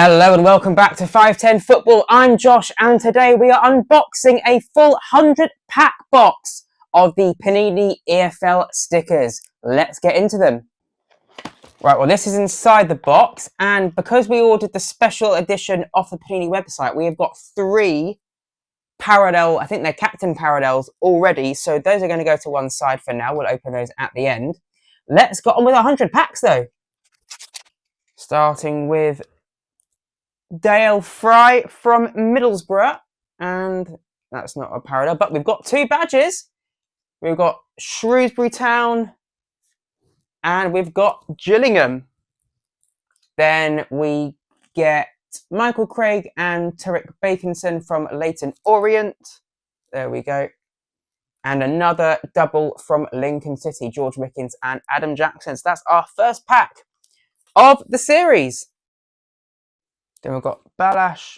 Hello and welcome back to 510 Football. I'm Josh and today we are unboxing a full 100-pack box of the Panini EFL stickers. Let's get into them. Right, well this is inside the box, and because we ordered the special edition off the Panini website, we have got 3 parallel, I think they're captain parallels already, so those are going to go to one side for now. We'll open those at the end. Let's get on with 100 packs though. Starting with Dale Fry from Middlesbrough, and that's not a parallel, but we've got 2 badges. We've got Shrewsbury Town and we've got Gillingham. Then we get Michael Craig and Tarek Bakinson from Leyton Orient. There we go. And another double from Lincoln City, George Mickens and Adam Jackson. So that's our first pack of the series. Then we've got Balash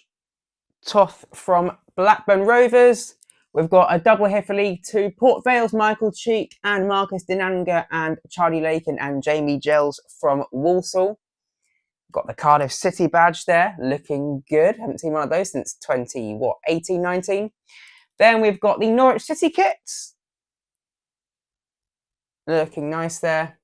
Toth from Blackburn Rovers. We've got a double here for League 2. Port Vale's Michael Cheek and Marcus Dinanga and Charlie Lakin and Jamie Gels from Walsall. Got the Cardiff City badge there, looking good. Haven't seen one of those since 18, 19. Then we've got the Norwich City kits. Looking nice there.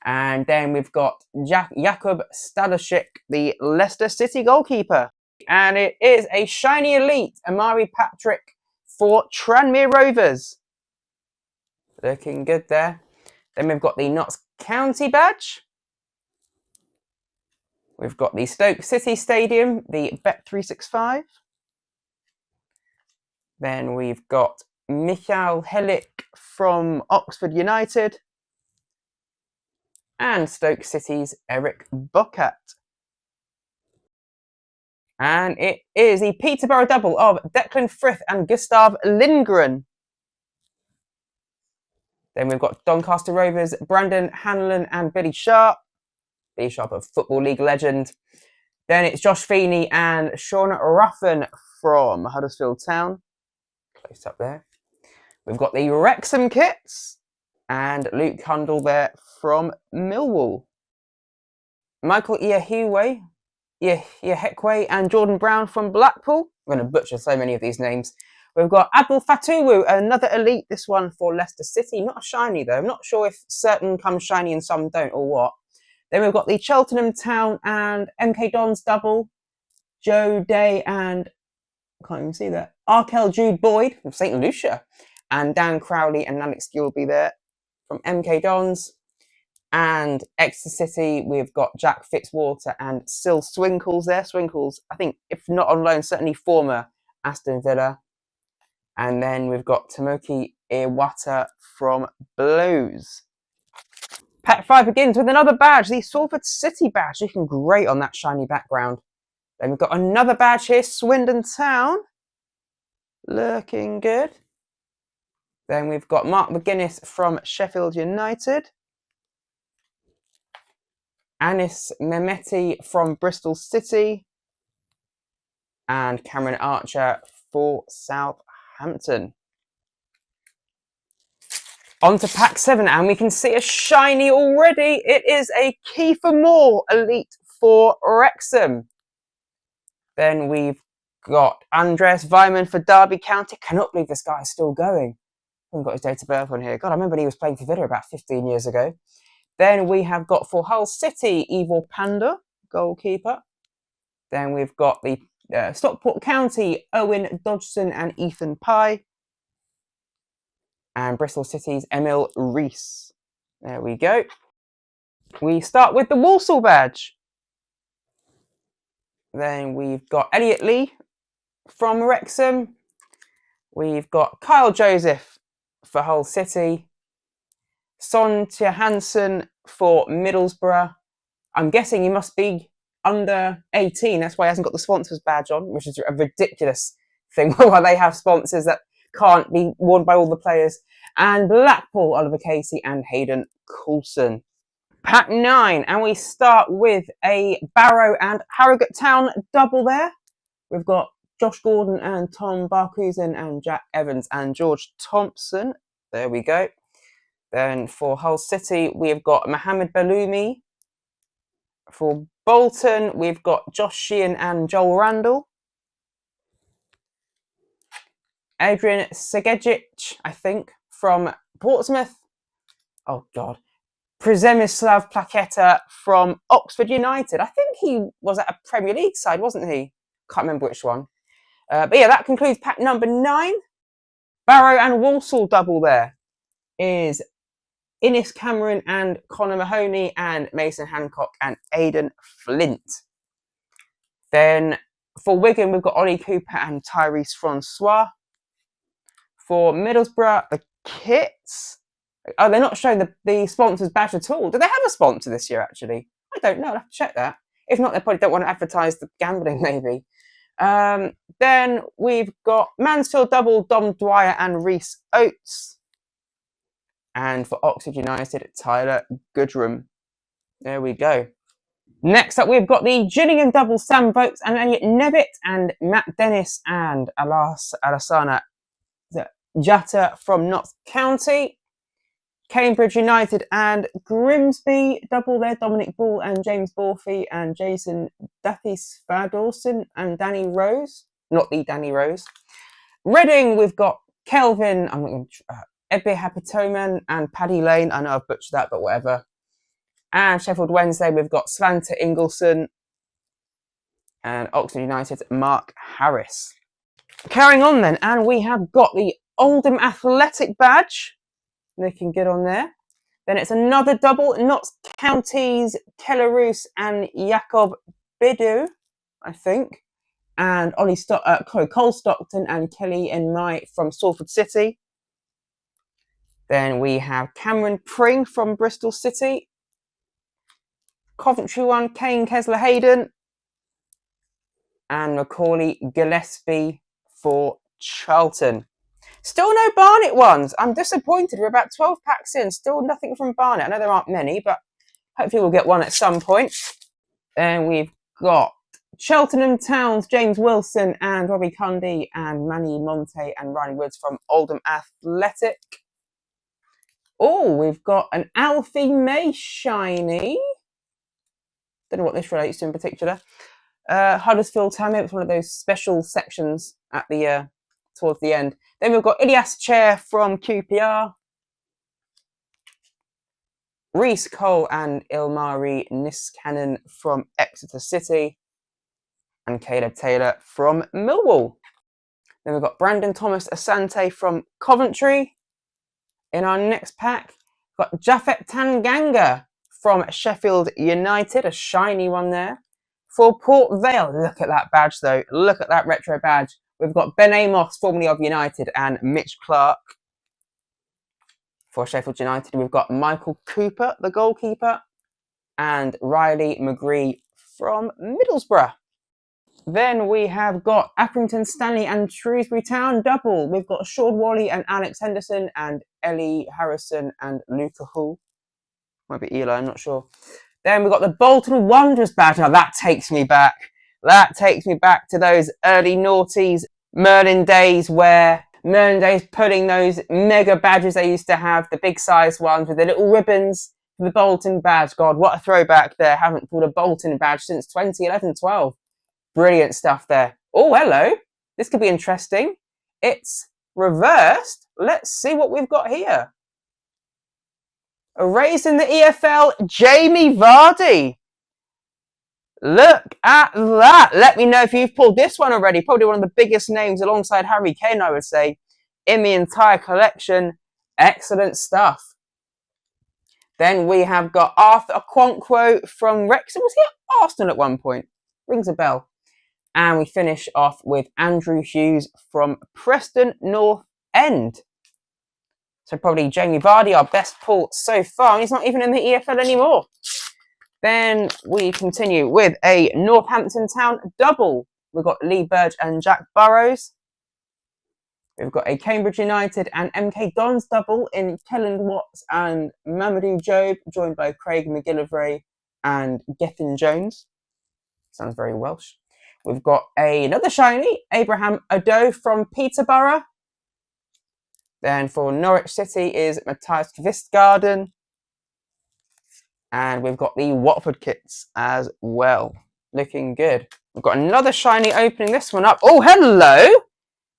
And then we've got Jakub Stadashik, the Leicester City goalkeeper. And it is a shiny elite, Amari Patrick for Tranmere Rovers. Looking good there. Then we've got the Notts County badge. We've got the Stoke City Stadium, the Bet365. Then we've got Michael Helik from Oxford United. And Stoke City's Eric Bocat. And it is the Peterborough double of Declan Frith and Gustav Lindgren. Then we've got Doncaster Rovers, Brandon Hanlon and Billy Sharp. Billy Sharp, a Football League legend. Then it's Josh Feeney and Sean Ruffin from Huddersfield Town. Close up there. We've got the Wrexham kits. And Luke Hundle there from Millwall. Michael Iahekwe and Jordan Brown from Blackpool. I'm going to butcher so many of these names. We've got Abdul Fatuwu, another elite, this one for Leicester City. Not a shiny though. I'm not sure if certain come shiny and some don't or what. Then we've got the Cheltenham Town and MK Dons double. Joe Day and, I can't even see that, Arkel Jude Boyd from St. Lucia. And Dan Crowley and Alex Gilby there from MK Dons. And Exeter City, we've got Jack Fitzwater and Sil Swinkles there. Swinkles, I think, if not on loan, certainly former Aston Villa. And then we've got Tomoki Iwata from Blues. Pack 5 begins with another badge, the Salford City badge, looking great on that shiny background. Then we've got another badge here, Swindon Town, looking good. Then we've got Mark McGuinness from Sheffield United. Anis Mehmeti from Bristol City. And Cameron Archer for Southampton. On to pack 7, and we can see a shiny already. It is a Kiefer Moore elite for Wrexham. Then we've got Andreas Weimann for Derby County. Cannot believe this guy is still going. I haven't got his date of birth on here. God, I remember when he was playing for Villa about 15 years ago. Then we have got for Hull City, Ivor Panda, goalkeeper. Then we've got the Stockport County, Owen Dodgson and Ethan Pye. And Bristol City's Emil Rees. There we go. We start with the Walsall badge. Then we've got Elliot Lee from Wrexham. We've got Kyle Joseph for Hull City. Sonja Hansen for Middlesbrough. I'm guessing he must be under 18. That's why he hasn't got the sponsors badge on, which is a ridiculous thing. Why they have sponsors that can't be worn by all the players. And Blackpool, Oliver Casey and Hayden Coulson. Pack 9, and we start with a Barrow and Harrogate Town double there. We've got Josh Gordon and Tom Barkhuizen and Jack Evans and George Thompson. There we go. Then for Hull City, we have got Mohamed Baloumi for Bolton, we've got Josh Sheehan and Joel Randall. Adrian Segejic, I think, from Portsmouth. Oh, God. Przemysław Plaqueta from Oxford United. I think he was at a Premier League side, wasn't he? Can't remember which one. But yeah, that concludes pack number 9. Barrow and Walsall double there is Innes Cameron and Connor Mahoney and Mason Hancock and Aidan Flint. Then for Wigan, we've got Ollie Cooper and Tyrese Francois. For Middlesbrough, the kits. Oh, they're not showing the sponsor's badge at all. Do they have a sponsor this year, actually? I don't know. I'll have to check that. If not, they probably don't want to advertise the gambling, maybe. Then we've got Mansfield double, Dom Dwyer and Reece Oates. And for Oxford United, Tyler Goodrum. There we go. Next up, we've got the Gillingham double, Sam Vokes and Elliot Nevitt, and Matt Dennis and Alassana Jatta from Notts County. Cambridge United and Grimsby double there, Dominic Ball and James Borfey and Jason Dathis-Fadorson and Danny Rose. Not the Danny Rose. Reading, we've got Kelvin, I'm not going to Ebbe Hapitoman and Paddy Lane. I know I've butchered that, but whatever. And Sheffield Wednesday, we've got Svante Ingolson and Oxford United, Mark Harris. Carrying on then, and we have got the Oldham Athletic badge. Looking good on there. Then it's another double, Notts Counties, Kelleroos and Jacob Bidu, I think. And Cole Stockton and Kelly and Mai from Salford City. Then we have Cameron Pring from Bristol City. Coventry one, Kane Kessler-Hayden. And Macaulay Gillespie for Charlton. Still no Barnet ones. I'm disappointed. We're about 12 packs in. Still nothing from Barnet. I know there aren't many, but hopefully we'll get one at some point. Then we've got Cheltenham Towns, James Wilson and Robbie Cundy and Manny Monte and Ryan Woods from Oldham Athletic. Oh, we've got an Alfie May shiny. Don't know what this relates to in particular. Huddersfield Town. It's one of those special sections at the towards the end. Then we've got Ilyas Chair from QPR. Reece Cole and Ilmari Niskanen from Exeter City. And Caleb Taylor from Millwall. Then we've got Brandon Thomas Asante from Coventry. In our next pack, we've got Japhet Tanganga from Sheffield United, a shiny one there. For Port Vale, look at that badge though. Look at that retro badge. We've got Ben Amos, formerly of United, and Mitch Clark. For Sheffield United, we've got Michael Cooper, the goalkeeper, and Riley McGree from Middlesbrough. Then we have got Accrington Stanley and Shrewsbury Town double. We've got Sean Wally and Alex Henderson and Ellie Harrison and Luca Hull. Might be Eli, I'm not sure. Then we've got the Bolton Wanderers badge. Now that takes me back. That takes me back to those early noughties Merlin days where Merlin days putting those mega badges they used to have, the big size ones with the little ribbons for the Bolton badge. God, what a throwback there. Haven't pulled a Bolton badge since 2011-12. Brilliant stuff there. Oh, hello. This could be interesting. It's reversed. Let's see what we've got here. Erased in the EFL, Jamie Vardy. Look at that. Let me know if you've pulled this one already. Probably one of the biggest names alongside Harry Kane, I would say, in the entire collection. Excellent stuff. Then we have got Arthur Okonkwo from Wrexham. Was he at Arsenal at one point? Rings a bell. And we finish off with Andrew Hughes from Preston North End. So probably Jamie Vardy, our best pull so far. And he's not even in the EFL anymore. Then we continue with a Northampton Town double. We've got Lee Burge and Jack Burrows. We've got a Cambridge United and MK Dons double in Kellen Watts and Mamadou Job, joined by Craig McGillivray and Gethin Jones. Sounds very Welsh. We've got another shiny, Abraham Ado from Peterborough. Then for Norwich City is Matthias Kvistgarden. And we've got the Watford kits as well. Looking good. We've got another shiny opening this one up. Oh, hello!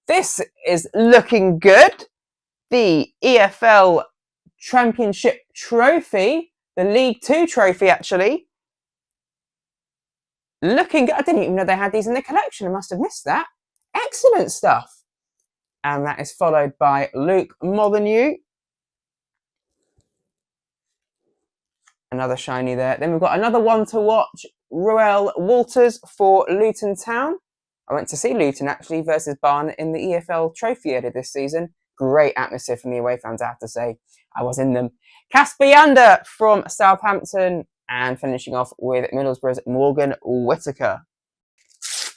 This is looking good. The EFL Championship Trophy. The League 2 trophy, actually. Looking good. I didn't even know they had these in their collection. I must have missed that. Excellent stuff. And that is followed by Luke Molyneux. Another shiny there. Then we've got another one to watch. Ruel Walters for Luton Town. I went to see Luton actually versus Barnet in the EFL Trophy earlier this season. Great atmosphere from the away fans, I have to say. I was in them. Casper Yander from Southampton. And finishing off with Middlesbrough's Morgan Whittaker.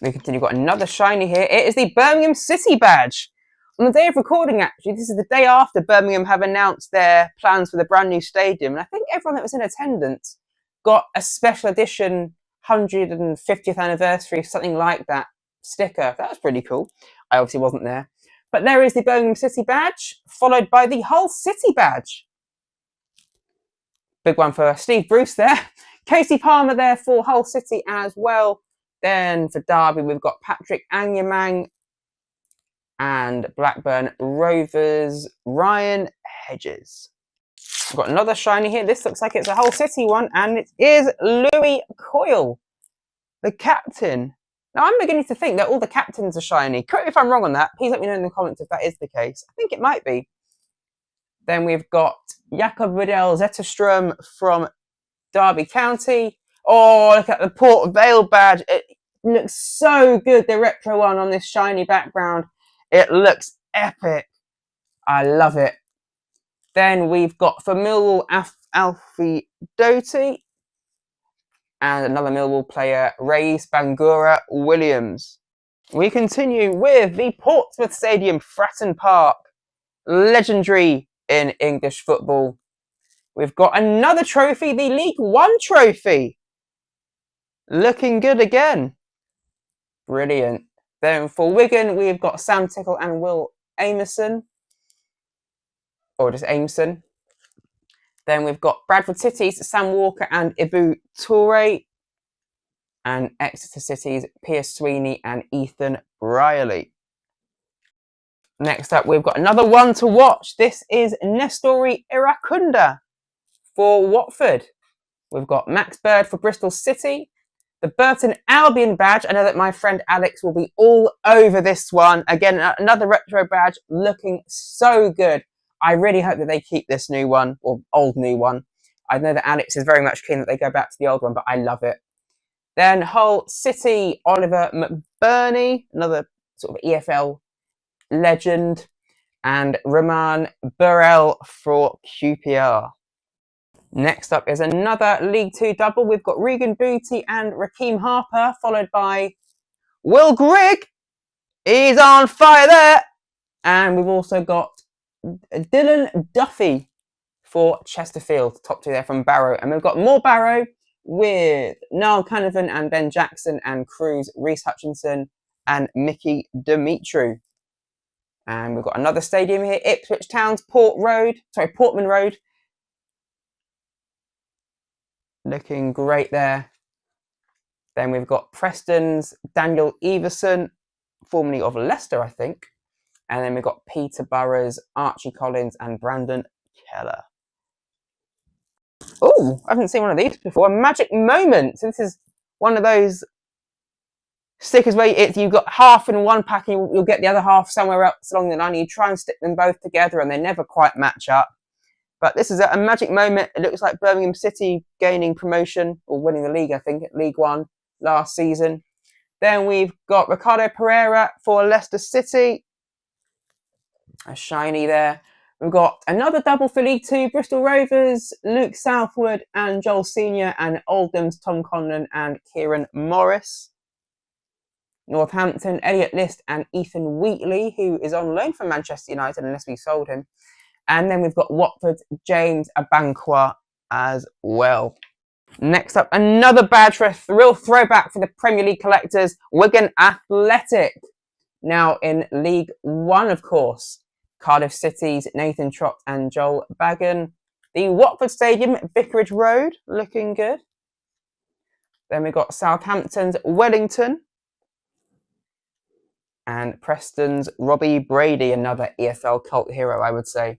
We continue. We've got another shiny here. It is the Birmingham City badge. On the day of recording, actually, this is the day after Birmingham have announced their plans for the brand new stadium. And I think everyone that was in attendance got a special edition 150th anniversary, something like that, sticker. That was pretty cool. I obviously wasn't there. But there is the Birmingham City badge, followed by the Hull City badge. Big one for Steve Bruce there. Casey Palmer there for Hull City as well. Then for Derby, we've got Patrick Anyamang and Blackburn Rovers, Ryan Hedges. We've got another shiny here. This looks like it's a Hull City one, and it is Louis Coyle, the captain. Now, I'm beginning to think that all the captains are shiny. Correct me if I'm wrong on that. Please let me know in the comments if that is the case. I think it might be. Then we've got Jakob Riddell Zetterstrom from Derby County. Oh, look at the Port Vale badge. It looks so good, the retro one on this shiny background. It looks epic. I love it. Then we've got for Millwall, Alfie Doty. And another Millwall player, Reis Bangura Williams. We continue with the Portsmouth Stadium, Fratton Park. Legendary in English football. We've got another trophy, the League One trophy. Looking good again. Brilliant. Then for Wigan, we've got Sam Tickle and Will Amerson. Or just Amerson. Then we've got Bradford City's Sam Walker and Ibu Toure. And Exeter City's Piers Sweeney and Ethan Brierley. Next up, we've got another one to watch. This is Nestori Irakunda for Watford. We've got Max Bird for Bristol City. The Burton Albion badge. I know that my friend Alex will be all over this one. Again, another retro badge looking so good. I really hope that they keep this new one, or old new one. I know that Alex is very much keen that they go back to the old one, but I love it. Then Hull City, Oliver McBurney, another sort of EFL legend. And Roman Burrell for QPR. Next up is another League 2 double. We've got Regan Booty and Raheem Harper, followed by Will Grigg. He's on fire there. And we've also got Dylan Duffy for Chesterfield, top two there from Barrow. And we've got more Barrow with Niall Canavan and Ben Jackson and Cruz, Reese Hutchinson and Mickey Dimitru. And we've got another stadium here, Ipswich Town's Portman Road. Looking great there. Then we've got Preston's Daniel Everson, formerly of Leicester, I think. And then we've got Peterborough's Archie Collins and Brandon Keller. Oh, I haven't seen one of these before. A Magic Moment. So this is one of those stickers where you've got half in one pack and you'll get the other half somewhere else along the line. You try and stick them both together and they never quite match up. But this is a magic moment. It looks like Birmingham City gaining promotion or winning the league, I think, at League One last season. Then we've got Ricardo Pereira for Leicester City. A shiny there. We've got another double for League Two, Bristol Rovers, Luke Southwood and Joel Senior, and Oldham's Tom Conlon and Kieran Morris. Northampton, Elliot List and Ethan Wheatley, who is on loan from Manchester United unless we sold him. And then we've got Watford's James Abankwah as well. Next up, another badge for a real throwback for the Premier League collectors, Wigan Athletic. Now in League One, of course. Cardiff City's Nathan Trott and Joel Bagan. The Watford Stadium, Vicarage Road, looking good. Then we've got Southampton's Wellington. And Preston's Robbie Brady, another EFL cult hero, I would say.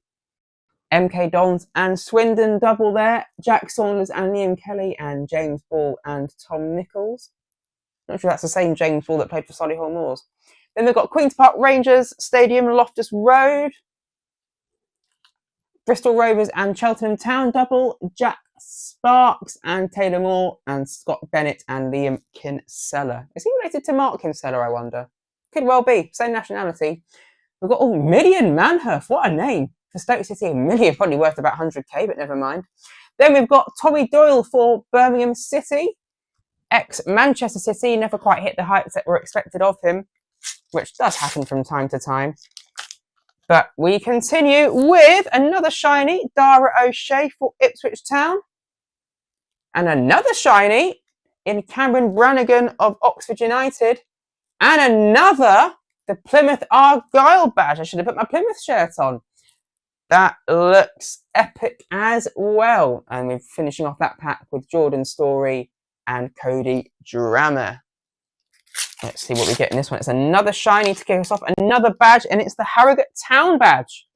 MK Dons and Swindon double there. Jack Saunders and Liam Kelly and James Ball and Tom Nichols. Not sure that's the same James Ball that played for Solihull Moors. Then we've got Queen's Park Rangers Stadium, Loftus Road. Bristol Rovers and Cheltenham Town double. Jack Sparks and Taylor Moore and Scott Bennett and Liam Kinsella. Is he related to Mark Kinsella, I wonder? Could well be. Same nationality. We've got Million Manhurst. What a name. For Stoke City, $1 million, probably worth about 100k, but never mind. Then we've got Tommy Doyle for Birmingham City. Ex-Manchester City, never quite hit the heights that were expected of him, which does happen from time to time. But we continue with another shiny, Dara O'Shea for Ipswich Town. And another shiny in Cameron Brannigan of Oxford United. And another, the Plymouth Argyle badge. I should have put my Plymouth shirt on. That looks epic as well. And we're finishing off that pack with Jordan Story and Cody Drammer. Let's see what we get in this one. It's another shiny to kick us off. Another badge, and it's the Harrogate Town badge.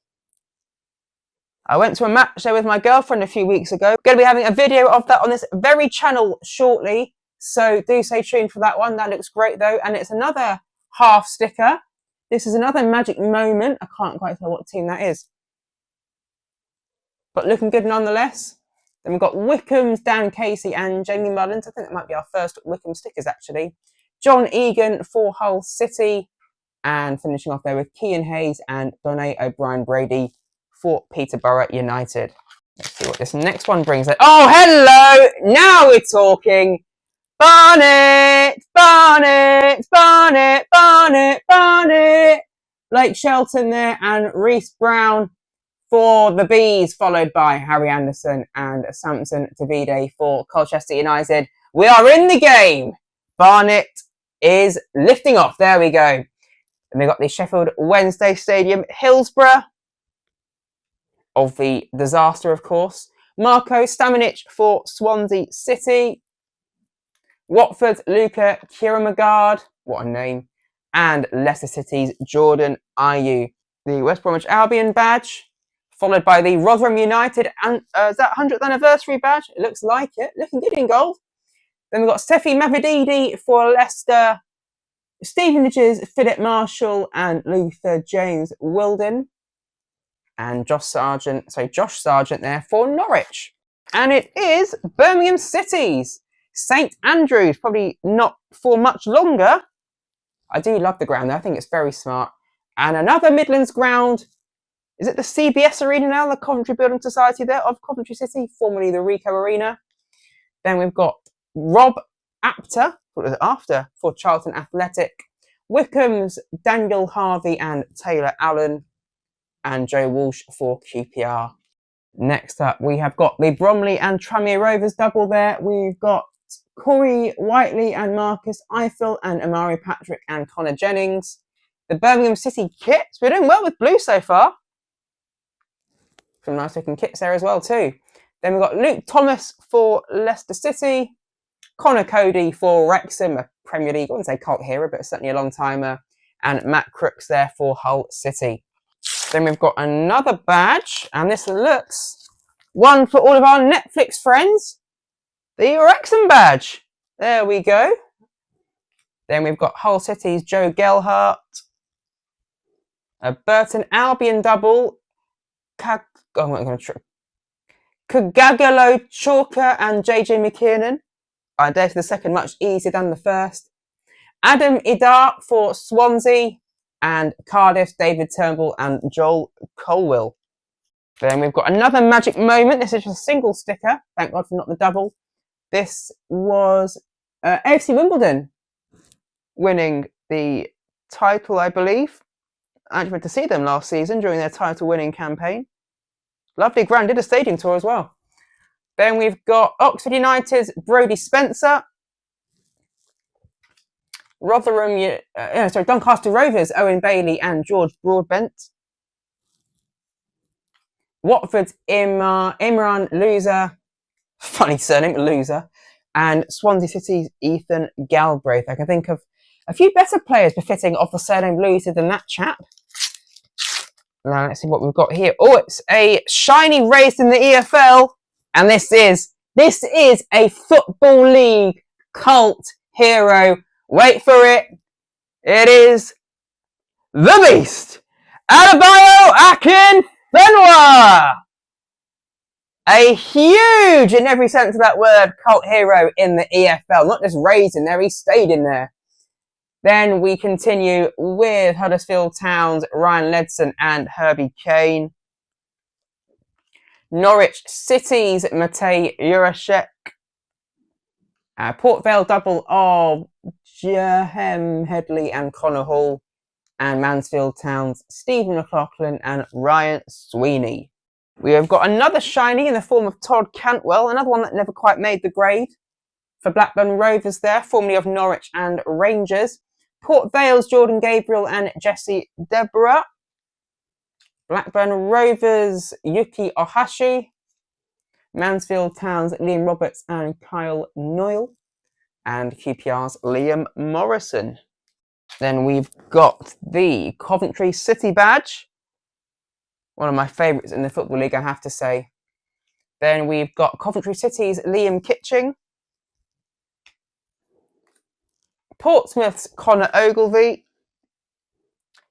I went to a match there with my girlfriend a few weeks ago. Going to be having a video of that on this very channel shortly. So do stay tuned for that one. That looks great though. And it's another half sticker. This is another Magic Moment. I can't quite tell what team that is. But looking good nonetheless. Then we've got Wickham's Dan Casey and Jamie Mullins. I think that might be our first Wickham stickers actually. John Egan for Hull City. And finishing off there with Kean Hayes and Donny O'Brien Brady for Peterborough United. Let's see what this next one brings. Oh, hello! Now we're talking. Barnet, Barnet, Barnet, Barnet, Barnet. Blake Shelton there and Reece Brown for the Bees, followed by Harry Anderson and Samson Davide for Colchester United. We are in the game. Barnet is lifting off. There we go. And we've got the Sheffield Wednesday Stadium, Hillsborough of the disaster, of course. Marco Stamanic for Swansea City. Watford's Luca Kiramagard, what a name, and Leicester City's Jordan Ayew. The West Bromwich Albion badge, followed by the Rotherham United, and is that 100th anniversary badge? It looks like it, looking good in gold. Then we've got Sefi Mavididi for Leicester, Stevenage's Philip Marshall and Luther James Wilden, and Josh Sargent there for Norwich. And it is Birmingham City's St Andrews, probably not for much longer. I do love the ground though. I think it's very smart. And another Midlands ground. Is it the CBS Arena now? The Coventry Building Society there of Coventry City, formerly the Rico Arena. Then we've got Rob Apter, what was it after, for Charlton Athletic. Wickham's Daniel Harvey and Taylor Allen. And Joe Walsh for QPR. Next up, we have got the Bromley and Tranmere Rovers double there. We've got Corey Whiteley and Marcus Eiffel and Amari Patrick and Connor Jennings. The Birmingham City kits. We're doing well with blue so far. Some nice looking kits there as well too. Then we've got Luke Thomas for Leicester City. Connor Cody for Wrexham, a Premier League, I wouldn't say cult hero, but certainly a long timer. And Matt Crooks there for Hull City. Then we've got another badge, and this looks one for all of our Netflix friends. The Wrexham badge. There we go. Then we've got Hull City's Joe Gelhardt. A Burton Albion double. Kagalo Chalker and JJ McKiernan. I dare say the second much easier than the first. Adam Idar for Swansea. And Cardiff's David Turnbull and Joel Colwill. Then we've got another Magic Moment. This is just a single sticker. Thank God for not the double. This was AFC Wimbledon winning the title, I believe. I actually went to see them last season during their title-winning campaign. Lovely ground. Did a stadium tour as well. Then we've got Oxford United's Brodie Spencer. Doncaster Rovers, Owen Bailey and George Broadbent. Watford's Imran Loser, funny surname, Loser, and Swansea City's Ethan Galbraith. I can think of a few better players befitting of the surname Loser than that chap. Now let's see what we've got here. Oh, it's a shiny race in the EFL, and this is a Football League cult hero. Wait for it. It is the Beast, Adebayo Akinfenwa. A huge, in every sense of that word, cult hero in the EFL. Not just raised in there, he stayed in there. Then we continue with Huddersfield Town's Ryan Ledson and Herbie Kane. Norwich City's Matej Jurasek. Port Vale double of Jahem Headley and Connor Hall. And Mansfield Town's Stephen McLaughlin and Ryan Sweeney. We have got another shiny in the form of Todd Cantwell, another one that never quite made the grade. For Blackburn Rovers there, formerly of Norwich and Rangers. Port Vale's Jordan Gabriel and Jesse Deborah. Blackburn Rovers' Yuki Ohashi. Mansfield Town's Liam Roberts and Kyle Noyle. And QPR's Liam Morrison. Then we've got the Coventry City badge. One of my favourites in the Football League, I have to say. Then we've got Coventry City's Liam Kitching. Portsmouth's Connor Ogilvie.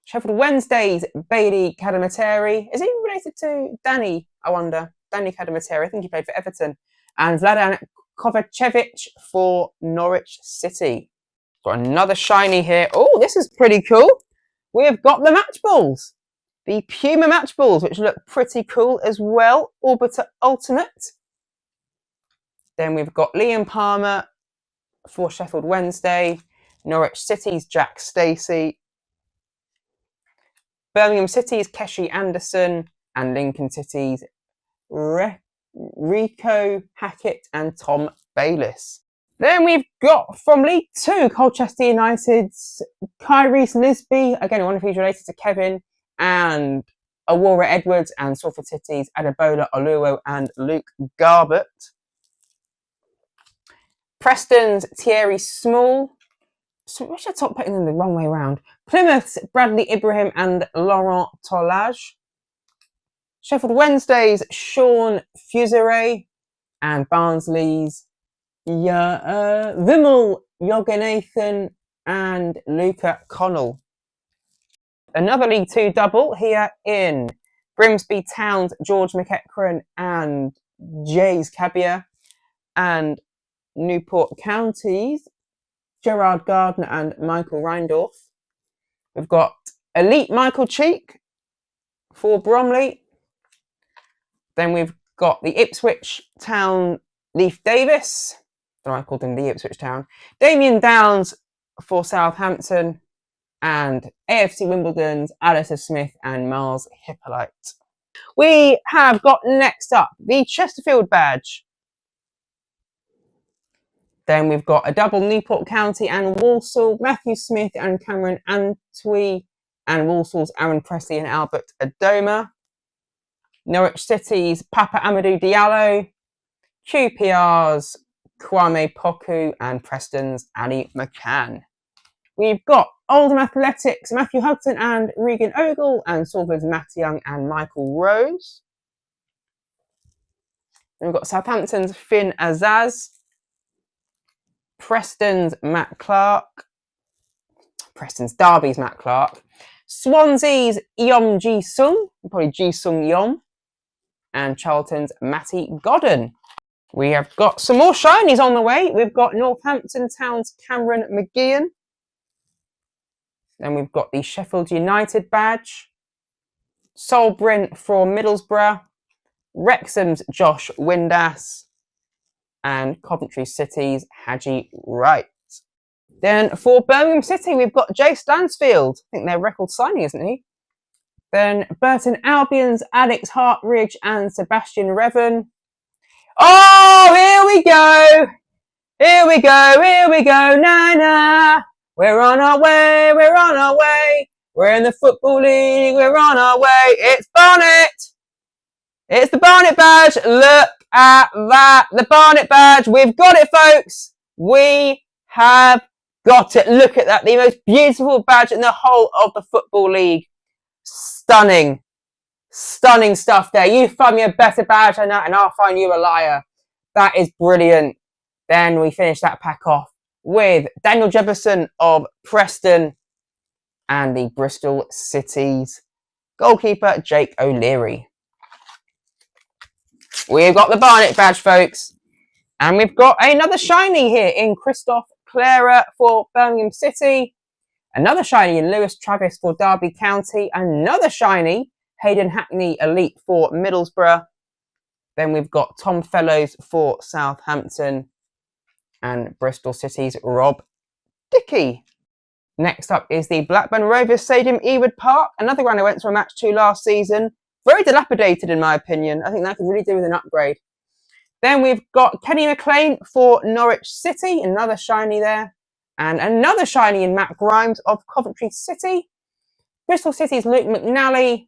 Sheffield Wednesday's Bailey Cadamateri. Is he related to Danny, I wonder? Danny Cadamateri, I think he played for Everton. And Vladan Kovacevic for Norwich City. Got another shiny here. Oh, this is pretty cool. We've got the match balls. The Puma match balls, which look pretty cool as well. Orbiter Ultimate. Then we've got Liam Palmer for Sheffield Wednesday. Norwich City's Jack Stacey. Birmingham City's Keshi Anderson. And Lincoln City's Rico Hackett and Tom Bayliss. Then we've got from League 2, Colchester United's Kyrese Lisby. Again, I wonder if he's related to Kevin. And Aurora Edwards and Salford City's Adebola Oluwo and Luke Garbett. Preston's Thierry Small. So I should stop putting them the wrong way around. Plymouth's Bradley Ibrahim and Laurent Tolage. Sheffield Wednesday's Sean Fusere and Barnsley's Vimal Yoganathan and Luca Connell. Another League 2 double here in Grimsby Town's George McEachran and Jays Cabia, and Newport County's Gerard Gardner and Michael Reindorf. We've got Elite Michael Cheek for Bromley. Then we've got the Ipswich Town Leif Davis. I don't know why I called him the Ipswich Town. Damien Downs for Southampton. And AFC Wimbledon's Alistair Smith and Miles Hippolyte. We have got next up the Chesterfield badge. Then we've got a double Newport County and Walsall, Matthew Smith and Cameron Antwi, and Walsall's Aaron Presley and Albert Adoma. Norwich City's Papa Amadou Diallo, QPR's Kwame Poku, and Preston's Ali McCann. We've got Oldham Athletics, Matthew Hudson and Regan Ogle, and Salford's Matt Young and Michael Rose. Then we've got Southampton's Finn Azaz, Preston's Matt Clark, Preston's Derby's Matt Clark, Swansea's Yom Ji Sung, probably Ji Sung Yom, and Charlton's Matty Godden. We have got some more shinies on the way. We've got Northampton Town's Cameron McGeehan. Then we've got the Sheffield United badge, Solbryn from Middlesbrough, Wrexham's Josh Windass, and Coventry City's Haji Wright. Then for Birmingham City, we've got Jay Stansfield. I think they're record signing, isn't he? Then Burton Albion's Alex Hartridge and Sebastian Revan. Oh, here we go! Here we go, here we go, na-na! We're on our way, we're on our way. We're in the Football League, we're on our way. It's Barnet! It's the Barnet badge. Look at that. The Barnet badge. We've got it, folks. We have got it. Look at that. The most beautiful badge in the whole of the Football League. Stunning. Stunning stuff there. You find me a better badge than that and I'll find you a liar. That is brilliant. Then we finish that pack off with Daniel Jefferson of Preston and the Bristol City's goalkeeper, Jake O'Leary. We've got the Barnet badge, folks. And we've got another shiny here in Christoph Clara for Birmingham City. Another shiny in Lewis Travis for Derby County. Another shiny, Hayden Hackney Elite for Middlesbrough. Then we've got Tom Fellows for Southampton. And Bristol City's Rob Dickey. Next up is the Blackburn Rovers Stadium, Ewood Park. Another ground I went to a match 2 last season. Very dilapidated in my opinion. I think that could really do with an upgrade. Then we've got Kenny McLean for Norwich City. Another shiny there. And another shiny in Matt Grimes of Coventry City. Bristol City's Luke McNally.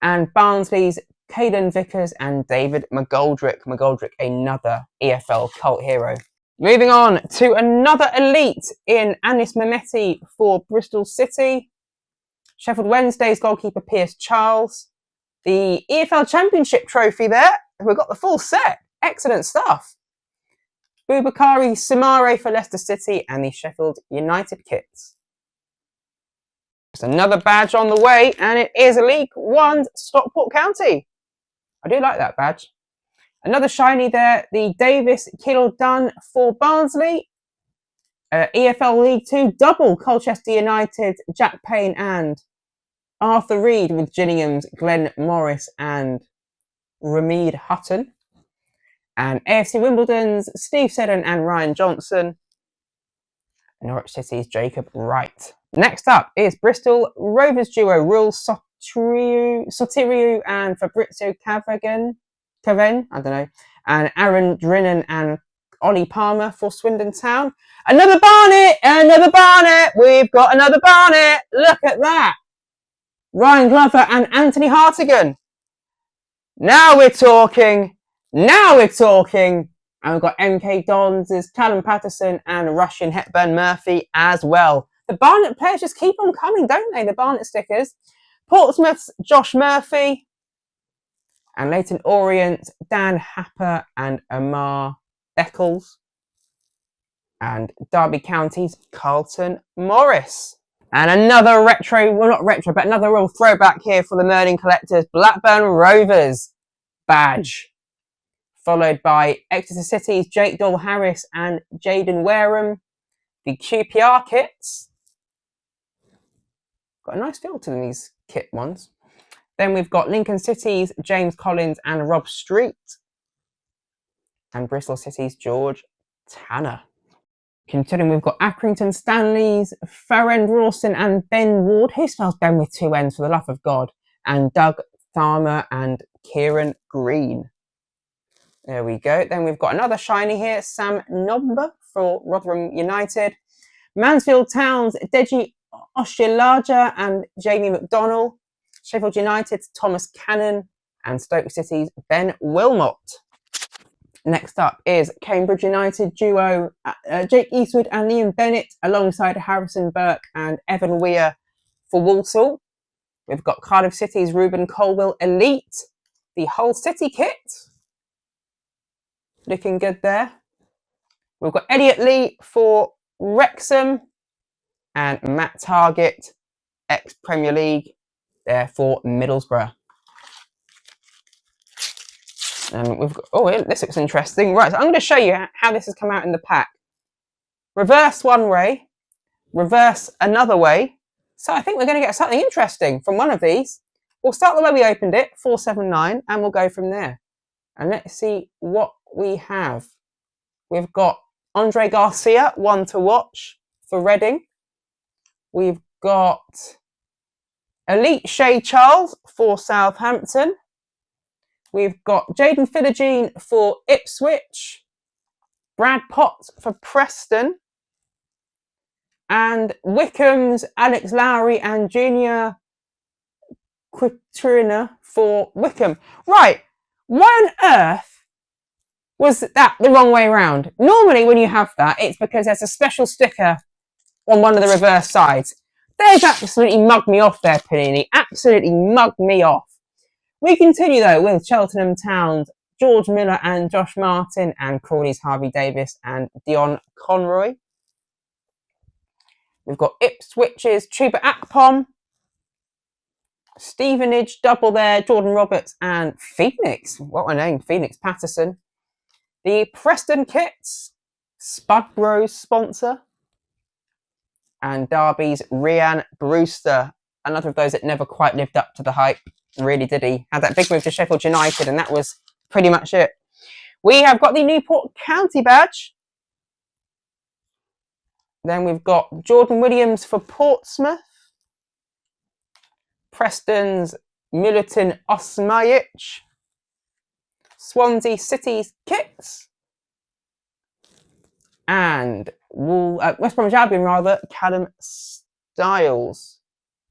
And Barnsley's Caden Vickers and David McGoldrick. McGoldrick, another EFL cult hero. Moving on to another elite in Anis Mehmeti for Bristol City. Sheffield Wednesday's goalkeeper Piers Charles. The EFL Championship trophy there. We've got the full set. Excellent stuff. Boubakary Samare for Leicester City and the Sheffield United kits. There's another badge on the way and it is League One's Stockport County. I do like that badge. Another shiny there, the Davis Killdun for Barnsley. EFL League 2 double Colchester United, Jack Payne and Arthur Reed with Gillingham's Glenn Morris and Ramid Hutton. And AFC Wimbledon's Steve Seddon and Ryan Johnson. Norwich City's Jacob Wright. Next up is Bristol Rovers duo Rule Sotiriou and Fabrizio Caven, I don't know, and Aaron Drinnan and Ollie Palmer for Swindon Town. Another Barnet! Another Barnet! We've got another Barnet! Look at that! Ryan Glover and Anthony Hartigan. Now we're talking. Now we're talking. And we've got MK Dons' Callum Patterson and Russian Hepburn Murphy as well. The Barnet players just keep on coming, don't they? The Barnet stickers. Portsmouth's Josh Murphy. And Leyton Orient, Dan Happer and Amar Beckles. And Derby County's Carlton Morris. And another retro, well not retro, but another real throwback here for the Merlin Collectors, Blackburn Rovers badge. Followed by Exeter City's Jake Doll Harris and Jaden Wareham. The QPR kits. Got a nice feel to these kit ones. Then we've got Lincoln City's James Collins and Rob Street. And Bristol City's George Tanner. Continuing, we've got Accrington Stanley's Farrend Rawson and Ben Ward. Who spells Ben with 2 N's for the love of God? And Doug Tharmer and Kieran Green. There we go. Then we've got another shiny here. Sam Nomba for Rotherham United. Mansfield Town's Deji Oshilaja and Jamie McDonnell. Sheffield United's Thomas Cannon and Stoke City's Ben Wilmot. Next up is Cambridge United duo Jake Eastwood and Liam Bennett alongside Harrison Burke and Evan Weir for Walsall. We've got Cardiff City's Ruben Colwell Elite, the Hull City kit. Looking good there. We've got Elliot Lee for Wrexham and Matt Targett, ex-Premier League, there for Middlesbrough. And we've got, oh, this looks interesting. Right, so I'm going to show you how this has come out in the pack. Reverse one way, reverse another way. So I think we're going to get something interesting from one of these. We'll start the way we opened it, 479, and we'll go from there. And let's see what we have. We've got Andre Garcia, one to watch for Reading. We've got Elite Shay Charles for Southampton. We've got Jaden Philogene for Ipswich. Brad Potts for Preston. And Wycombe's Alex Lowry and Junior Quitrina for Wycombe. Right, Why on earth was that the wrong way around? Normally when you have that, it's because there's a special sticker on one of the reverse sides. They've absolutely mugged me off there, Panini. Absolutely mugged me off. We continue though with Cheltenham Town's George Miller and Josh Martin, and Crawley's Harvey Davis and Dion Conroy. We've got Ipswich's Chuba Akpom, Stevenage double there, Jordan Roberts and Phoenix. What a name, Phoenix Patterson. The Preston kits, Spud Bros sponsor, and Derby's Ryan Brewster. Another of those that never quite lived up to the hype. Really did he? Had that big move to Sheffield United, and that was pretty much it. We have got the Newport County badge. Then we've got Jordan Williams for Portsmouth. Preston's Milutin Osmajic. Swansea City's kits. And West Bromwich Albion, Callum Styles,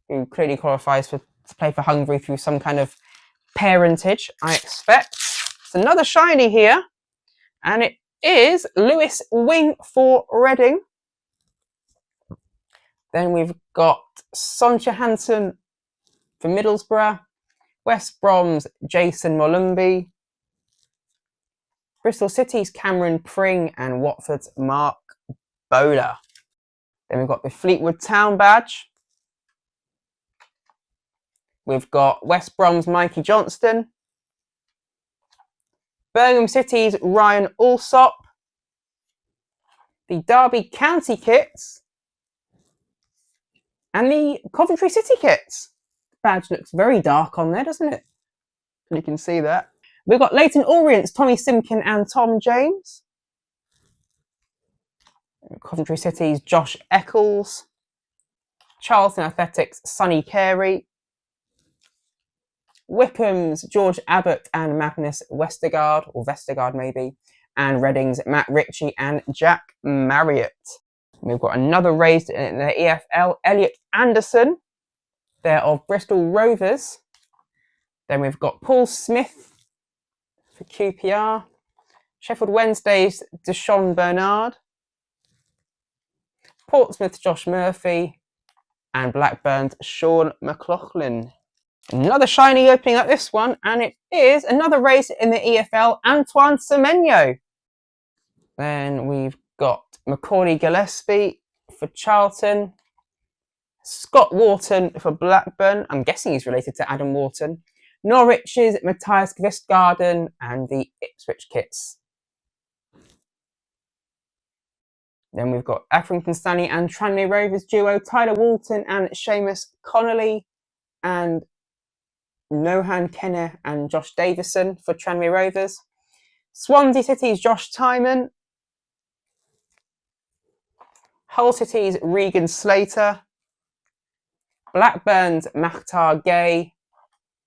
who clearly qualifies to play for Hungary through some kind of parentage, I expect. It's another shiny here, and it is Lewis Wing for Reading. Then we've got Sonja Hansen for Middlesbrough, West Brom's Jason Molumby, Bristol City's Cameron Pring, and Watford's Mark Bowler. Then we've got the Fleetwood Town badge. We've got West Brom's Mikey Johnston, Birmingham City's Ryan Alsop, the Derby County kits, and the Coventry City kits. The badge looks very dark on there, doesn't it? You can see that. We've got Leyton Orient's Tommy Simkin and Tom James, Coventry City's Josh Eccles, Charlton Athletics' Sonny Carey, Wycombe's George Abbott and Magnus Westergaard, or Vestergaard maybe, and Reading's Matt Ritchie and Jack Marriott. We've got another raised in the EFL, Elliot Anderson. They're of Bristol Rovers. Then we've got Paul Smith for QPR. Sheffield Wednesday's Deshaun Bernard. Portsmouth's Josh Murphy. And Blackburn's Sean McLaughlin. Another shiny opening up this one, and it is another race in the EFL, Antoine Semenyo. Then we've got Macaulay Gillespie for Charlton, Scott Wharton for Blackburn. I'm guessing he's related to Adam Wharton. Norwich's Matthias Kvistgarden, and the Ipswich kits. Then we've got Accrington Stanley and Tranmere Rovers duo, Tyler Walton and Seamus Connolly, and Nohan Kenner and Josh Davison for Tranmere Rovers. Swansea City's Josh Timon. Hull City's Regan Slater. Blackburn's Makhtar Gay.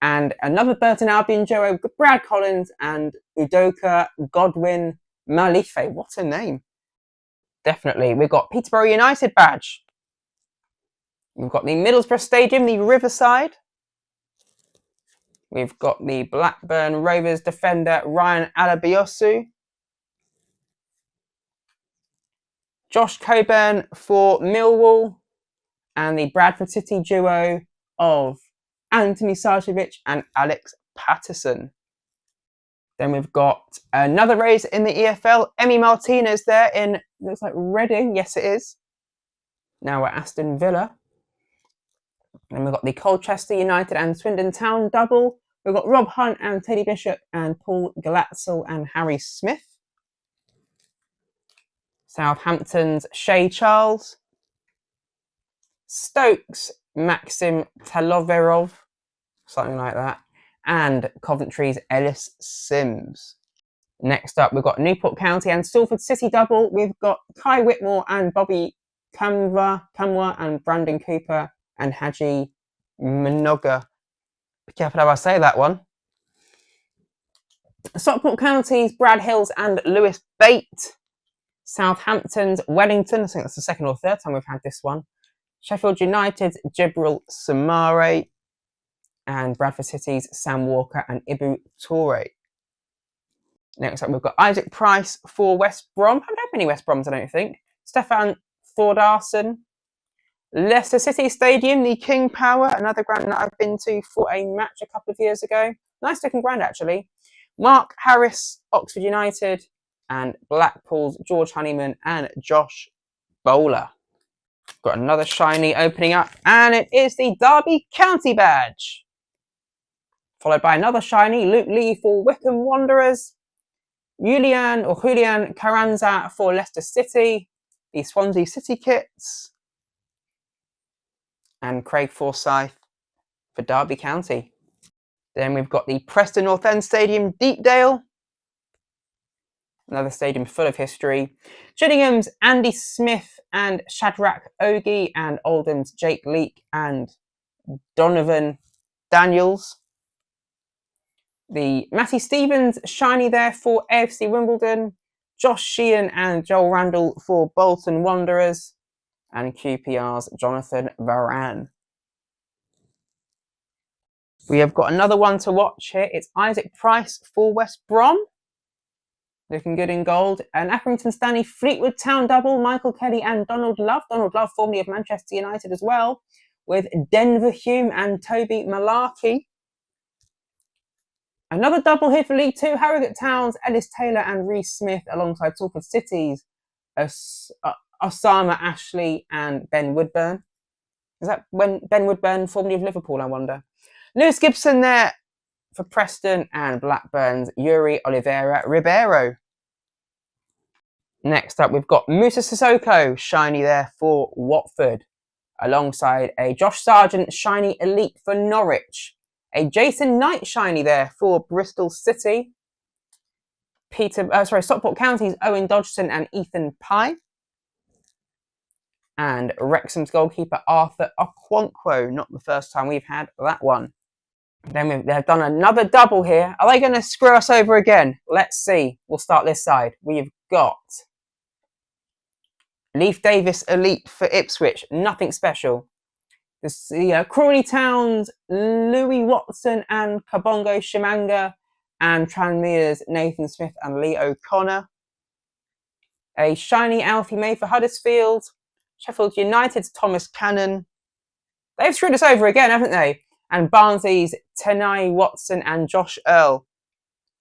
And another Burton Albion duo, Brad Collins and Udoka Godwin Malife. What a name. Definitely. We've got Peterborough United badge. We've got the Middlesbrough Stadium, the Riverside. We've got the Blackburn Rovers defender, Ryan Alabiosu. Josh Coburn for Millwall. And the Bradford City duo of Anthony Sarcevic and Alex Patterson. Then we've got another race in the EFL, Emi Martinez there in, looks like Reading. Yes, it is. Now we're Aston Villa. And we've got the Colchester United and Swindon Town double. We've got Rob Hunt and Teddy Bishop and Paul Glatzel and Harry Smith. Southampton's Shay Charles. Stokes, Maxim Taloverov, something like that. And Coventry's Ellis Sims. Next up, we've got Newport County and Salford City double. We've got Kai Whitmore and Bobby Kamwa and Brandon Cooper and Haji Minoga. Be careful how I say that one. Stockport County's Brad Hills and Lewis Bate. Southampton's Wellington. I think that's the second or third time we've had this one. Sheffield United's Jibril Samare. And Bradford City's Sam Walker and Ibu Toure. Next up, we've got Isaac Price for West Brom. Haven't had many West Broms, I don't think. Stefan Thordarson. Leicester City Stadium, the King Power, another ground that I've been to for a match a couple of years ago. Nice looking ground, actually. Mark Harris, Oxford United, and Blackpool's George Honeyman and Josh Bowler. Got another shiny opening up, and it is the Derby County badge. Followed by another shiny, Luke Lee for Wycombe Wanderers. Julian Carranza for Leicester City. The Swansea City kits. And Craig Forsyth for Derby County. Then we've got the Preston North End Stadium, Deepdale. Another stadium full of history. Gillingham's Andy Smith and Shadrach Ogie, and Oldham's Jake Leake and Donovan Daniels. The Matty Stevens shiny there for AFC Wimbledon. Josh Sheehan and Joel Randall for Bolton Wanderers. And QPR's Jonathan Varane. We have got another one to watch here. It's Isaac Price for West Brom. Looking good in gold. An Accrington Stanley Fleetwood Town double. Michael Kelly and Donald Love. Donald Love, formerly of Manchester United as well. With Denver Hume and Toby Malarkey. Another double here for League Two. Harrogate Towns, Ellis Taylor and Reece Smith alongside Salford City's Osama Ashley and Ben Woodburn. Is that when Ben Woodburn, formerly of Liverpool, I wonder? Lewis Gibson there for Preston, and Blackburn's Yuri Oliveira Ribeiro. Next up, we've got Musa Sissoko, shiny there for Watford, alongside a Josh Sargent shiny elite for Norwich. A Jason Knight shiny there for Bristol City. Stockport County's Owen Dodgson and Ethan Pye. And Wrexham's goalkeeper Arthur Okonkwo. Not the first time we've had that one. Then they've done another double here. Are they going to screw us over again? Let's see. We'll start this side. We've got Leif Davis Elite for Ipswich. Nothing special. The Crawley Town's Louis Watson and Kabongo Shimanga, and Tranmere's Nathan Smith and Lee O'Connor. A shiny Alfie May for Huddersfield. Sheffield United's Thomas Cannon. They've screwed us over again, haven't they? And Barnsley's Tenai Watson and Josh Earl.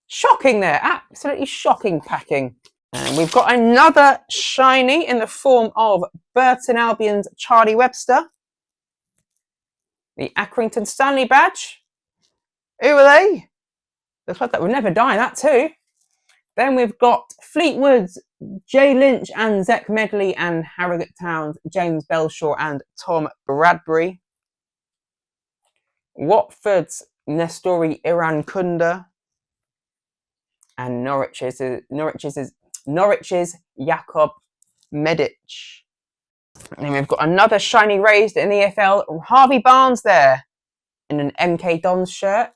Shocking there. Absolutely shocking packing. And we've got another shiny in the form of Burton Albion's Charlie Webster. The Accrington Stanley badge. Who are they? Looks like that would never die, that too. Then we've got Fleetwood's Jay Lynch and Zach Medley, and Harrogate Town's James Belshaw and Tom Bradbury. Watford's Nestori Irankunda, and Norwich's Jakob Medic. And then we've got another shiny raised in the EFL, Harvey Barnes there in an MK Dons shirt.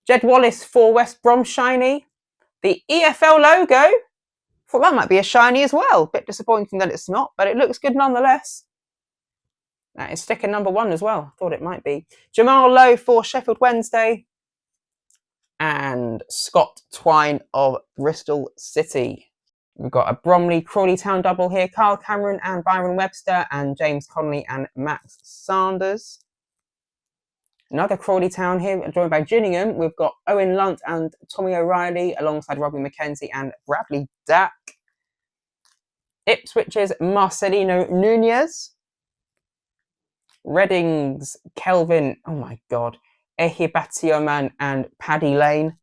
Jed Wallace for West Brom shiny. The EFL logo, thought that might be a shiny as well. Bit disappointing that it's not, but it looks good nonetheless. That is sticker number 1 as well. Thought it might be. Jamal Lowe for Sheffield Wednesday. And Scott Twine of Bristol City. We've got a Bromley Crawley Town double here. Carl Cameron and Byron Webster, and James Connolly and Max Sanders. Another Crawley Town here, joined by Gillingham. We've got Owen Lunt and Tommy O'Reilly alongside Robbie McKenzie and Bradley Dack. Ipswich's Marcelino Nunez. Reading's Kelvin, oh my God, Ehibatioman and Paddy Lane.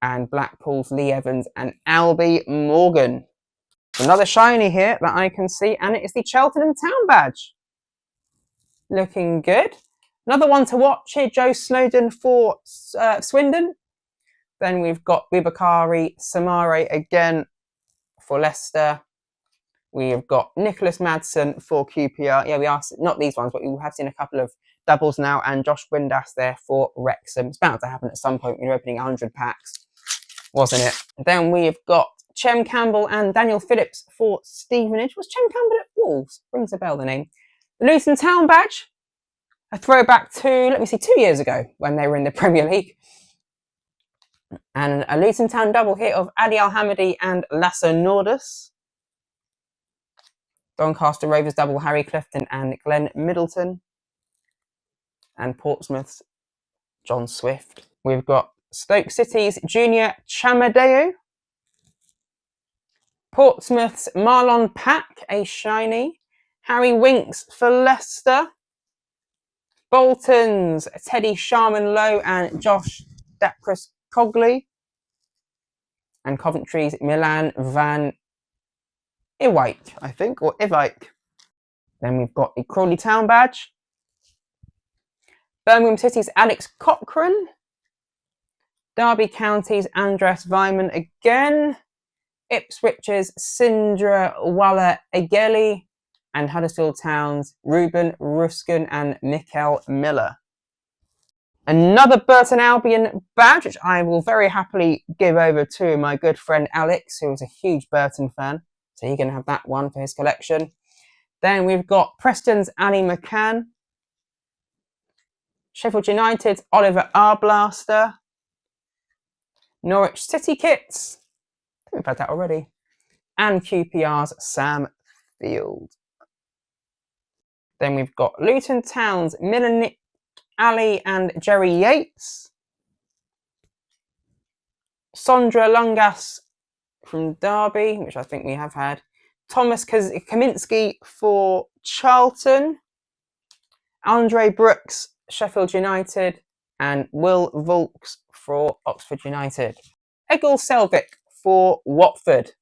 And Blackpool's Lee Evans and Albie Morgan. Another shiny here that I can see, and it is the Cheltenham Town badge. Looking good. Another one to watch here, Joe Snowden for Swindon. Then we've got Bibakari Samare again for Leicester. We've got Nicholas Madsen for QPR. Yeah, we are, not these ones, but we have seen a couple of doubles now. And Josh Windass there for Wrexham. It's bound to happen at some point when you're opening 100 packs, wasn't it? Then we've got Chem Campbell and Daniel Phillips for Stevenage. Was Chem Campbell at Wolves? Rings a bell, the name. The Luton Town badge. A throwback to, let me see, 2 years ago when they were in the Premier League. And a Luton Town double hit of Adi Al-Hamidi and Lasso Nordus. Doncaster Rovers double Harry Clifton and Glenn Middleton. And Portsmouth's John Swift. We've got Stoke City's Junior Chamadeu. Portsmouth's Marlon Pack, a shiny. Harry Winks for Leicester. Bolton's Teddy Sharman Lowe and Josh Dacris Cogley. And Coventry's Milan Van Iwijk, I think, or Iwijk. Then we've got the Crawley Town badge. Birmingham City's Alex Cochrane. Derby County's Andras Weimann again. Ipswich's Sindra Walla Egeli. And Huddersfield Town's Ruben Ruskin and Mikael Miller. Another Burton Albion badge, which I will very happily give over to my good friend Alex, who is a huge Burton fan. So he can have that one for his collection. Then we've got Preston's Ali McCann. Sheffield United's Oliver Arblaster. Norwich City kits. I think we've had that already. And QPR's Sam Field. Then we've got Luton Town's Milanik Ali and Jerry Yates. Sondra Lungas from Derby, which I think we have had. Thomas Kaminski for Charlton. Andre Brooks, Sheffield United. And Will Volks for Oxford United. Egil Selvik for Watford.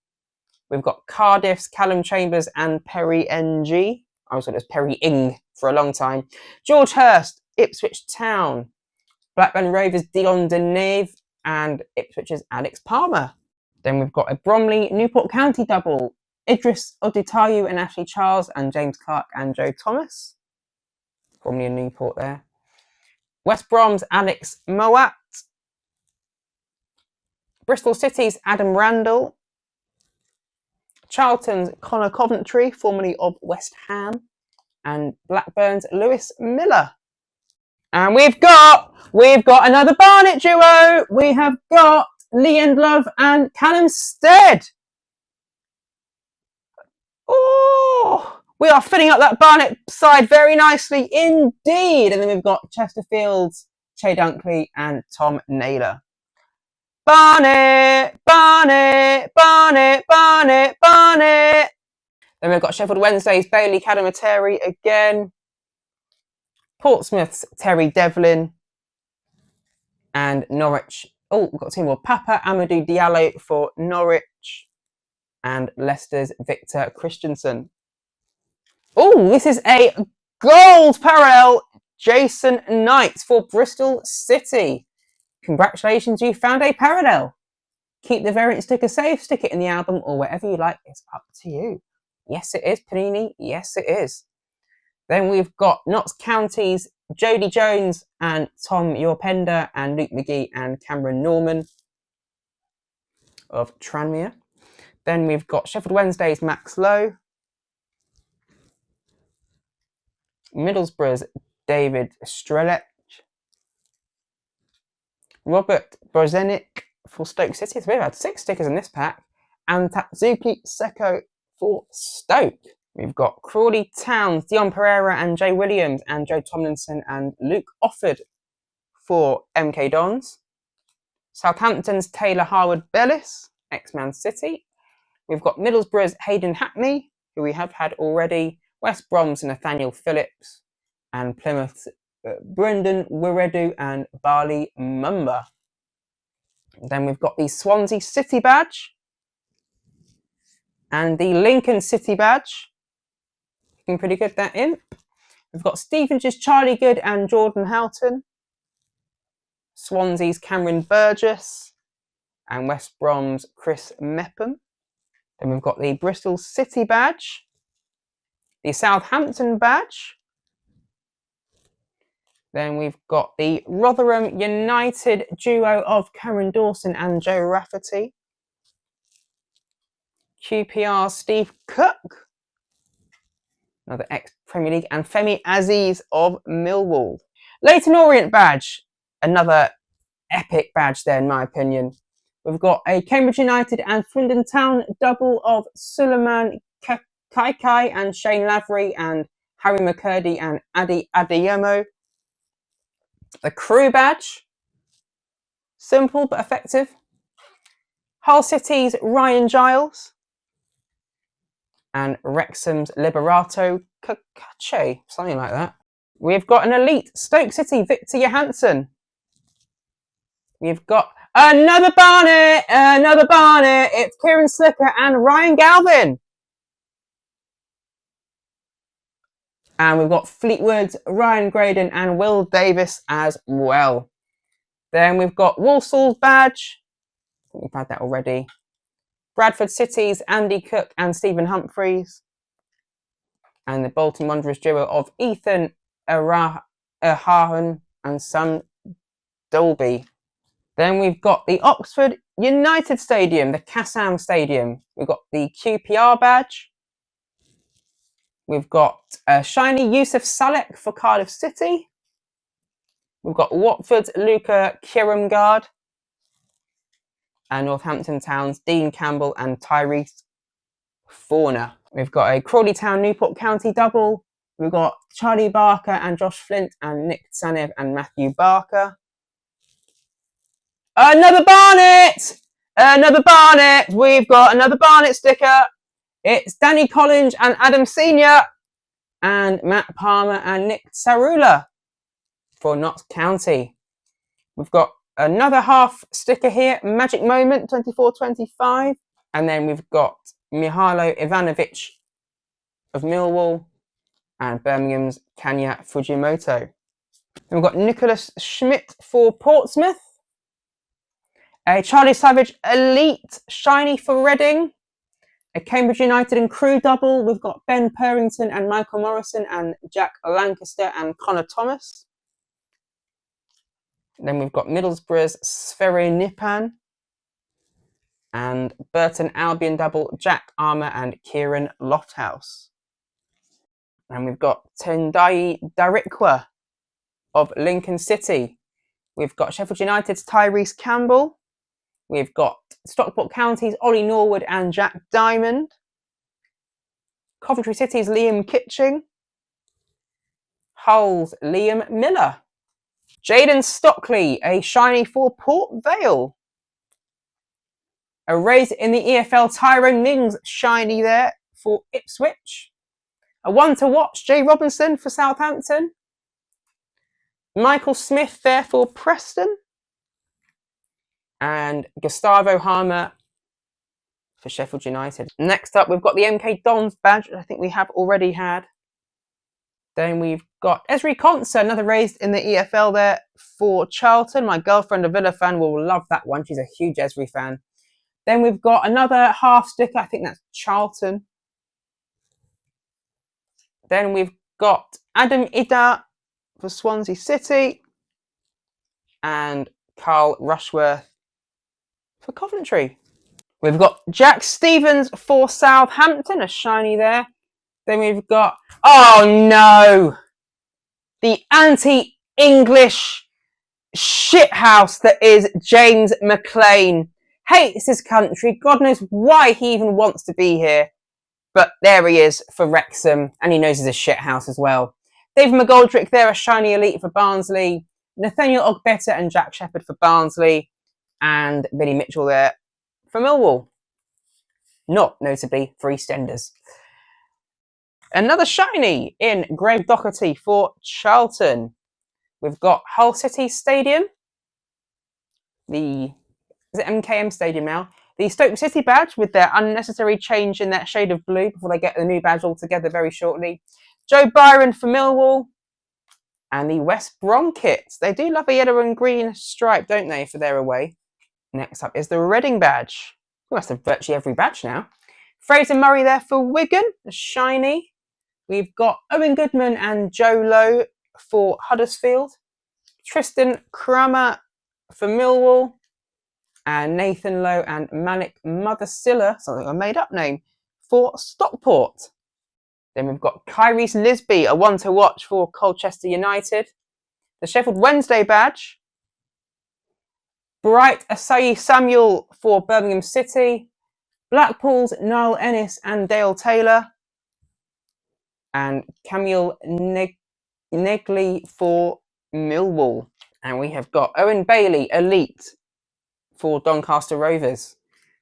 We've got Cardiff's Callum Chambers and Perry NG. I was thought it was Perry Ing for a long time. George Hurst, Ipswich Town. Blackburn Rovers Dion Deneve and Ipswich's Alex Palmer. Then we've got a Bromley Newport County double. Idris Oditayu and Ashley Charles and James Clark and Joe Thomas. Bromley and Newport there. West Brom's Alex Moat. Bristol City's Adam Randall. Charlton's Connor Coventry, formerly of West Ham. And Blackburn's Lewis Miller. And we've got another Barnet duo. We have got Lee Love and Callum Stead. Oh, we are filling up that Barnet side very nicely indeed. And then we've got Chesterfield's Che Dunkley and Tom Naylor. Barnet, Barnet, Barnet, Barnet, Barnet. Then we've got Sheffield Wednesday's Bailey Cadamateri again. Portsmouth's Terry Devlin. And Norwich. Oh, we've got two more. Papa Amadou Diallo for Norwich. And Leicester's Victor Christensen. Oh, this is a gold parallel. Jason Knight for Bristol City. Congratulations, you found a parallel. Keep the variant sticker safe, stick it in the album or wherever you like. It's up to you. Yes, it is, Panini. Yes, it is. Then we've got Notts County's Jodie Jones and Tom Yorpender and Luke McGee and Cameron Norman of Tranmere. Then we've got Sheffield Wednesday's Max Lowe. Middlesbrough's David Strelec. Robert Brozenik for Stoke City. So we've had 6 stickers in this pack. And Tatsuki Seko for Stoke. We've got Crawley Town's Dion Pereira and Jay Williams and Joe Tomlinson and Luke Offord for MK Dons. Southampton's Taylor Harwood Bellis, ex-Man City. We've got Middlesbrough's Hayden Hackney, who we have had already. West Brom's Nathaniel Phillips. And Plymouth's Brendan Wiredu and Bali Mumba. Then we've got the Swansea City badge. And the Lincoln City badge. Looking pretty good, that imp. We've got Stevenage Charlie Good and Jordan Houghton. Swansea's Cameron Burgess. And West Brom's Chris Mepham. Then we've got the Bristol City badge. The Southampton badge. Then we've got the Rotherham United duo of Cameron Dawson and Joe Rafferty. QPR Steve Cook. Another ex-Premier League. And Femi Aziz of Millwall. Leyton Orient badge. Another epic badge there, in my opinion. We've got a Cambridge United and Swindon Town double of Suleiman Kaikai and Shane Lavery and Harry McCurdy and Adi Adeyemo. The Crew badge. Simple but effective. Hull City's Ryan Giles. And Wrexham's Liberato Cacace, something like that. We've got an elite Stoke City Victor Johansson. We've got another Barnet. It's Kieran Slicker and Ryan Galvin. And we've got Fleetwood's Ryan Graydon and Will Davis as well. Then we've got Walsall's badge. I think we've had that already. Bradford City's Andy Cook and Stephen Humphreys. And the Bolton Wanderers duo of Ethan Ahahan and Sam Dolby. Then we've got the Oxford United Stadium, the Kassam Stadium. We've got the QPR badge. We've got shiny Yusuf Salek for Cardiff City. We've got Watford's Luca Kiramgard. And Northampton Town's Dean Campbell and Tyrese Forner. We've got a Crawley Town Newport County double. We've got Charlie Barker and Josh Flint and Nick Tsanev and Matthew Barker. Another Barnet! We've got another Barnet sticker. It's Danny Collins and Adam Senior and Matt Palmer and Nick Sarula for Notts County. We've got another half sticker here, Magic Moment 24-25. And then we've got Mihailo Ivanovic of Millwall and Birmingham's Kanya Fujimoto. Then we've got Nicholas Schmidt for Portsmouth. A Charlie Savage Elite Shiny for Reading. A Cambridge United and Crew double. We've got Ben Purrington and Michael Morrison and Jack Lancaster and Connor Thomas. Then we've got Middlesbrough's Sverre Nipan and Burton Albion double Jack Armour and Kieran Lofthouse. And we've got Tendai Darikwa of Lincoln City. We've got Sheffield United's Tyrese Campbell. We've got Stockport County's Ollie Norwood and Jack Diamond. Coventry City's Liam Kitching. Hull's Liam Miller. Jaden Stockley, a shiny for Port Vale. A raise in the EFL, Tyrone Mings, shiny there for Ipswich. A one to watch, Jay Robinson for Southampton. Michael Smith there for Preston. And Gustavo Harmer for Sheffield United. Next up, we've got the MK Dons badge, which I think we have already had. Then we've got Esri Konsa, another raised in the EFL there for Charlton. My girlfriend, a Villa fan, will love that one. She's a huge Esri fan. Then we've got another half sticker. I think that's Charlton. Then we've got Adam Ida for Swansea City. And Carl Rushworth for Coventry. We've got Jack Stevens for Southampton, a shiny there. Then we've got, oh no, the anti-English shithouse that is James McLean. Hates his country. God knows why he even wants to be here. But there he is for Wrexham, and he knows he's a shithouse as well. David McGoldrick there, a shiny elite for Barnsley. Nathaniel Ogbeta and Jack Shepherd for Barnsley. And Billy Mitchell there for Millwall. Not notably for EastEnders. Another shiny in Greg Doherty for Charlton. We've got Hull City Stadium. Is it MKM Stadium now? The Stoke City badge with their unnecessary change in that shade of blue before they get the new badge all together very shortly. Joe Byron for Millwall. And the West Brom kits. They do love a yellow and green stripe, don't they, for their away. Next up is the Reading badge. We must have virtually every badge now. Fraser Murray there for Wigan, a shiny. We've got Owen Goodman and Joe Lowe for Huddersfield. Tristan Kramer for Millwall. And Nathan Lowe and Malik Mothersilla, something a made-up name, for Stockport. Then we've got Kyrese Lisby, a one to watch for Colchester United. The Sheffield Wednesday badge. Bright Asayi Samuel for Birmingham City. Blackpool's Niall Ennis and Dale Taylor. And Camille Negley for Millwall. And we have got Owen Bailey, Elite, for Doncaster Rovers.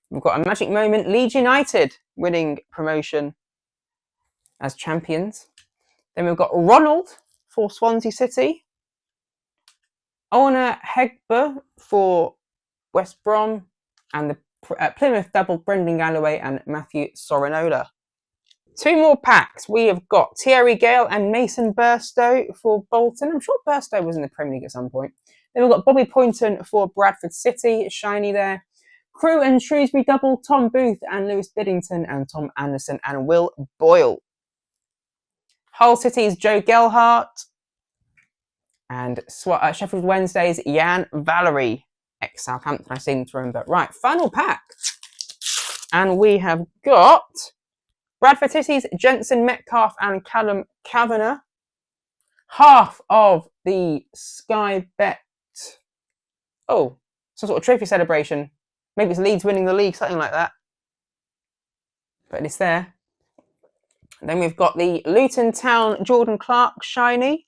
We've got a magic moment, Leeds United winning promotion as champions. Then we've got Ronald for Swansea City. Ona Hegber for West Brom. And the Plymouth double, Brendan Galloway and Matthew Sorinola. 2 more packs. We have got Thierry Gale and Mason Burstow for Bolton. I'm sure Burstow was in the Premier League at some point. Then we've got Bobby Poynton for Bradford City. Shiny there. Crewe and Shrewsbury double, Tom Booth and Lewis Biddington and Tom Anderson and Will Boyle. Hull City's Joe Gelhardt. And Sheffield Wednesday's Jan Valery, ex-Southampton, I seem to remember. Right, final pack. And we have got Bradford City's Jensen Metcalf and Callum Kavanagh. Half of the Sky Bet. Oh, some sort of trophy celebration. Maybe it's Leeds winning the league, something like that. But it's there. And then we've got the Luton Town Jordan Clark shiny.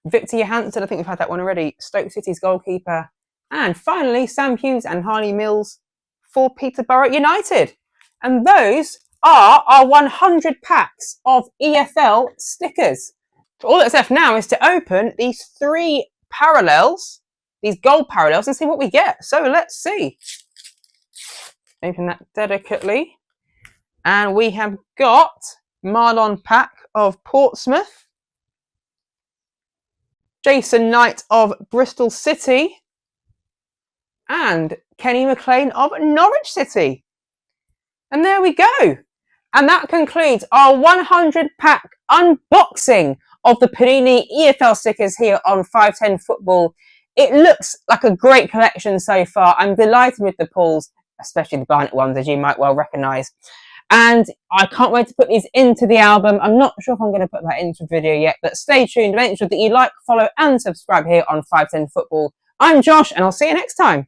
Victor Johansson, I think we've had that one already. Stoke City's goalkeeper. And finally, Sam Hughes and Harley Mills for Peterborough United. And those are our 100 packs of EFL stickers. So all that's left now is to open these 3 parallels, these gold parallels, and see what we get. So let's see. Open that delicately. And we have got Marlon Pack of Portsmouth. Jason Knight of Bristol City. And Kenny McLean of Norwich City. And there we go. And that concludes our 100 pack unboxing of the Panini EFL stickers here on 510 Football. It looks like a great collection so far. I'm delighted with the pulls, especially the Barnet ones, as you might well recognise. And I can't wait to put these into the album. I'm not sure if I'm going to put that into a video yet, but stay tuned. Make sure that you like, follow and subscribe here on 510 Football. I'm Josh, and I'll see you next time.